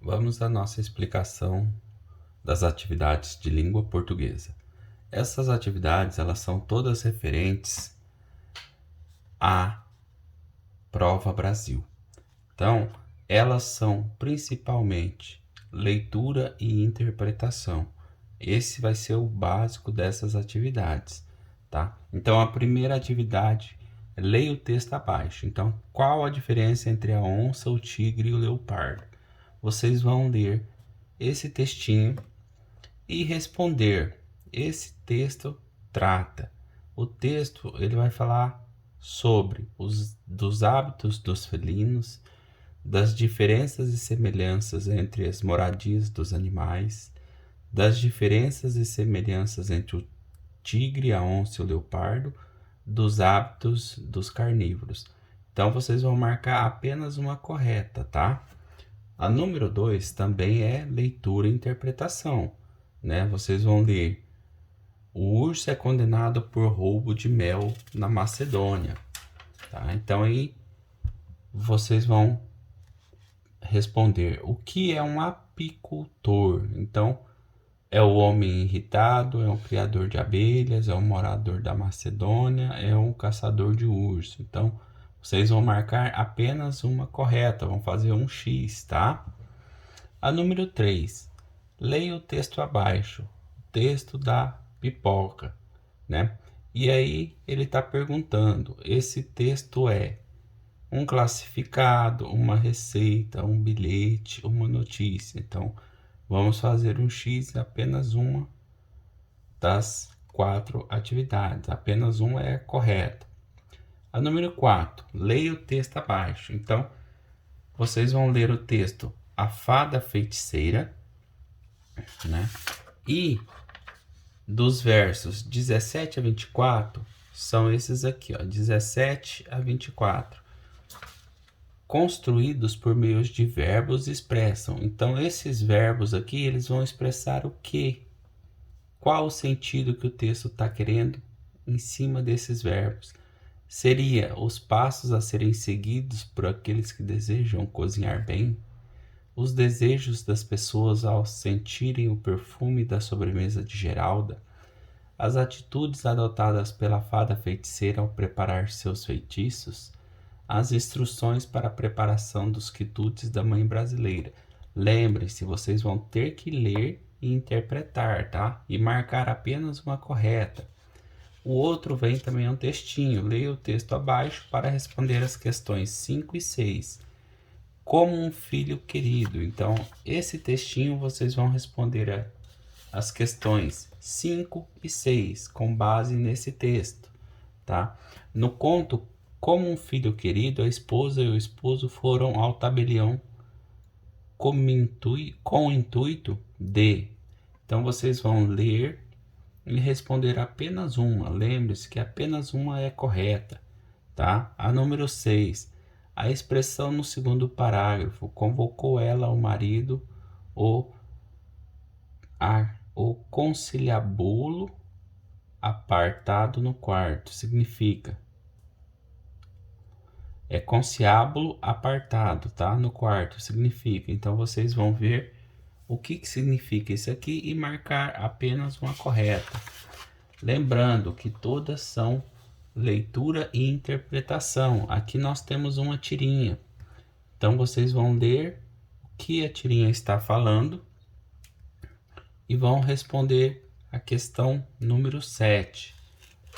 Vamos à nossa explicação das atividades de língua portuguesa. Essas atividades, elas são todas referentes à Prova Brasil. Então, elas são principalmente leitura e interpretação. Esse vai ser o básico dessas atividades, tá? Então, a primeira atividade é leia o texto abaixo. Então, qual a diferença entre a onça, o tigre e o leopardo? Vocês vão ler esse textinho e responder. Esse texto trata. O texto ele vai falar sobre dos hábitos dos felinos, das diferenças e semelhanças entre as moradias dos animais, das diferenças e semelhanças entre o tigre, a onça e o leopardo, dos hábitos dos carnívoros. Então vocês vão marcar apenas uma correta, tá? A número 2 também é leitura e interpretação, né? Vocês vão ler: o urso é condenado por roubo de mel na Macedônia, tá? Então aí vocês vão responder: o que é um apicultor? Então é o homem irritado, é um criador de abelhas, é um morador da Macedônia, é um caçador de urso. Então vocês vão marcar apenas uma correta, vão fazer um X, tá? A número 3, leia o texto abaixo, o texto da pipoca, né? E aí ele está perguntando, esse texto é um classificado, uma receita, um bilhete, uma notícia. Então, vamos fazer um X em apenas uma das 4 atividades. Apenas uma é correta. A número 4, leia o texto abaixo. Então, vocês vão ler o texto A Fada Feiticeira, né? E dos versos 17 a 24, são esses aqui, ó, 17 a 24. Construídos por meio de verbos expressam. Então, esses verbos aqui, eles vão expressar o quê? Qual o sentido que o texto está querendo em cima desses verbos? Seria os passos a serem seguidos por aqueles que desejam cozinhar bem? Os desejos das pessoas ao sentirem o perfume da sobremesa de Geralda? As atitudes adotadas pela fada feiticeira ao preparar seus feitiços? As instruções para a preparação dos quitutes da mãe brasileira. Lembre-se, vocês vão ter que ler e interpretar, tá? E marcar apenas uma correta. O outro vem também um textinho. Leia o texto abaixo para responder as questões 5 e 6. Como um filho querido. Então, esse textinho vocês vão responder as questões 5 e 6 com base nesse texto, tá? No conto Como um Filho Querido, a esposa e o esposo foram ao tabelião com o intuito de. Então vocês vão ler e responder apenas uma. Lembre-se que apenas uma é correta, tá? A número 6. A expressão no segundo parágrafo: convocou ela o marido, o conciliábulo apartado no quarto. Significa conciliábulo apartado, tá? No quarto significa. Então vocês vão ver o que significa isso aqui e marcar apenas uma correta. Lembrando que todas são leitura e interpretação. Aqui nós temos uma tirinha. Então vocês vão ler o que a tirinha está falando e vão responder a questão número 7,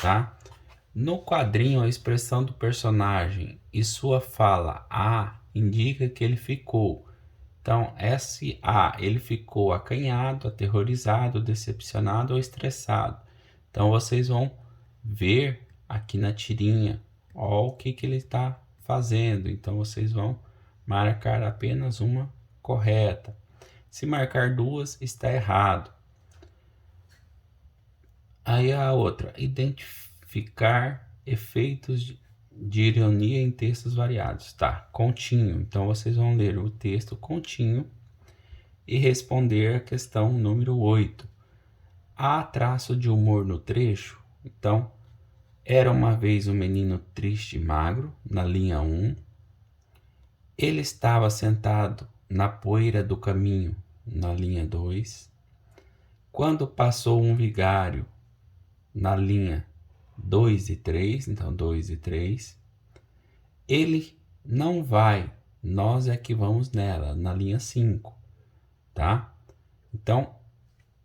tá? No quadrinho, a expressão do personagem e sua fala indica que ele ficou. Então, SA, ele ficou acanhado, aterrorizado, decepcionado ou estressado. Então, vocês vão ver aqui na tirinha, ó, o que ele está fazendo. Então, vocês vão marcar apenas uma correta. Se marcar duas, está errado. Aí a outra, identificar efeitos de ironia em textos variados. Tá, contínuo. Então vocês vão ler o texto contínuo e responder a questão número 8. Há traço de humor no trecho? Então, era uma vez um menino triste e magro, na linha 1. Ele estava sentado na poeira do caminho, na linha 2. Quando passou um vigário, na linha 2 e 3, então 2 e 3. Ele não vai, nós é que vamos nela, na linha 5, tá? Então,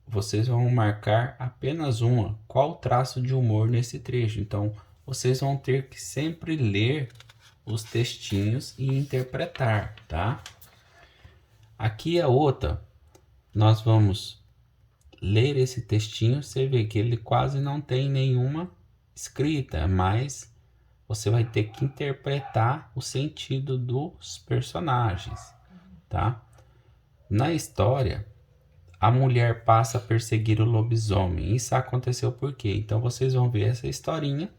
vocês vão marcar apenas uma, qual o traço de humor nesse trecho. Então, vocês vão ter que sempre ler os textinhos e interpretar, tá? Aqui a outra, nós vamos ler esse textinho, você vê que ele quase não tem nenhuma escrita, mas você vai ter que interpretar o sentido dos personagens, tá? Na história, a mulher passa a perseguir o lobisomem. Isso aconteceu por quê? Então vocês vão ver essa historinha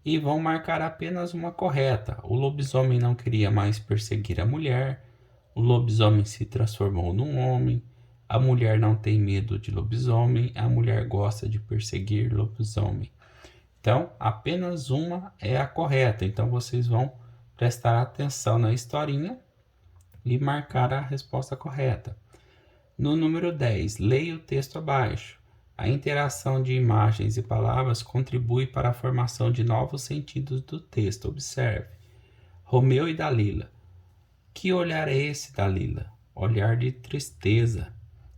e vão marcar apenas uma correta. O lobisomem não queria mais perseguir a mulher. O lobisomem se transformou num homem. A mulher não tem medo de lobisomem. A mulher gosta de perseguir lobisomem. Então, apenas uma é a correta. Então, vocês vão prestar atenção na historinha e marcar a resposta correta. No número 10, leia o texto abaixo. A interação de imagens e palavras contribui para a formação de novos sentidos do texto. Observe. Romeu e Dalila. Que olhar é esse, Dalila? Olhar de tristeza,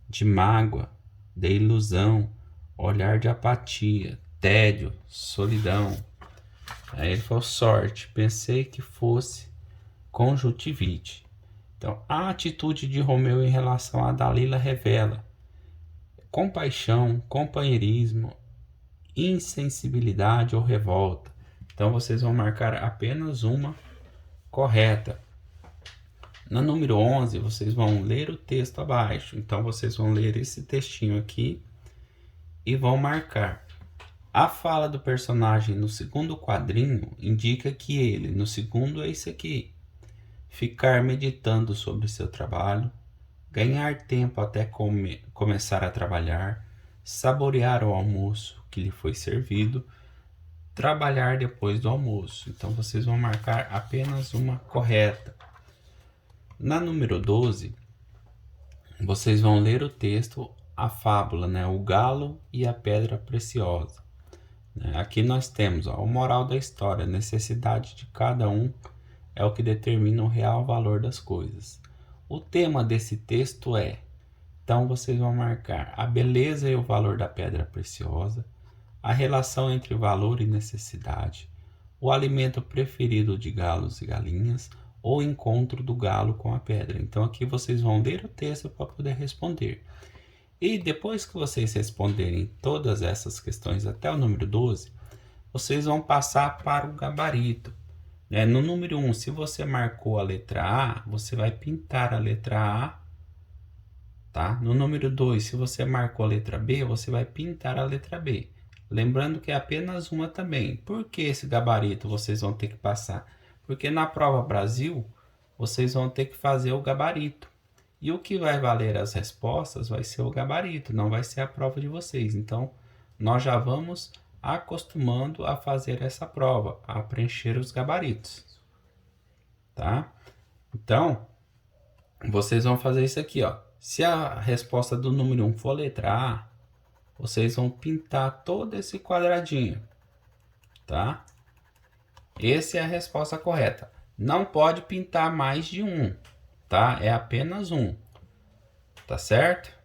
de mágoa, de ilusão, olhar de apatia, tédio, solidão. Aí ele falou sorte, pensei que fosse conjuntivite. Então, a atitude de Romeu em relação a Dalila revela compaixão, companheirismo, insensibilidade ou revolta. Então, vocês vão marcar apenas uma correta. Na número 11, vocês vão ler o texto abaixo. Então, vocês vão ler esse textinho aqui e vão marcar. A fala do personagem no segundo quadrinho indica que ele, no segundo é isso aqui, ficar meditando sobre seu trabalho, ganhar tempo até começar a trabalhar, saborear o almoço que lhe foi servido, trabalhar depois do almoço. Então, vocês vão marcar apenas uma correta. Na número 12, vocês vão ler o texto, a fábula, né? O galo e a pedra preciosa. Aqui nós temos o moral da história, a necessidade de cada um é o que determina o real valor das coisas. O tema desse texto é, então vocês vão marcar a beleza e o valor da pedra preciosa, a relação entre valor e necessidade, o alimento preferido de galos e galinhas, ou o encontro do galo com a pedra. Então aqui vocês vão ler o texto para poder responder. E depois que vocês responderem todas essas questões até o número 12, vocês vão passar para o gabarito. No número 1, se você marcou a letra A, você vai pintar a letra A. Tá? No número 2, se você marcou a letra B, você vai pintar a letra B. Lembrando que é apenas uma também. Por que esse gabarito vocês vão ter que passar? Porque na prova Brasil, vocês vão ter que fazer o gabarito. E o que vai valer as respostas vai ser o gabarito, não vai ser a prova de vocês. Então, nós já vamos acostumando a fazer essa prova, a preencher os gabaritos. Tá? Então, vocês vão fazer isso aqui, ó. Se a resposta do número 1 for letra A, vocês vão pintar todo esse quadradinho, tá? Essa é a resposta correta. Não pode pintar mais de um, tá? É apenas um, tá certo?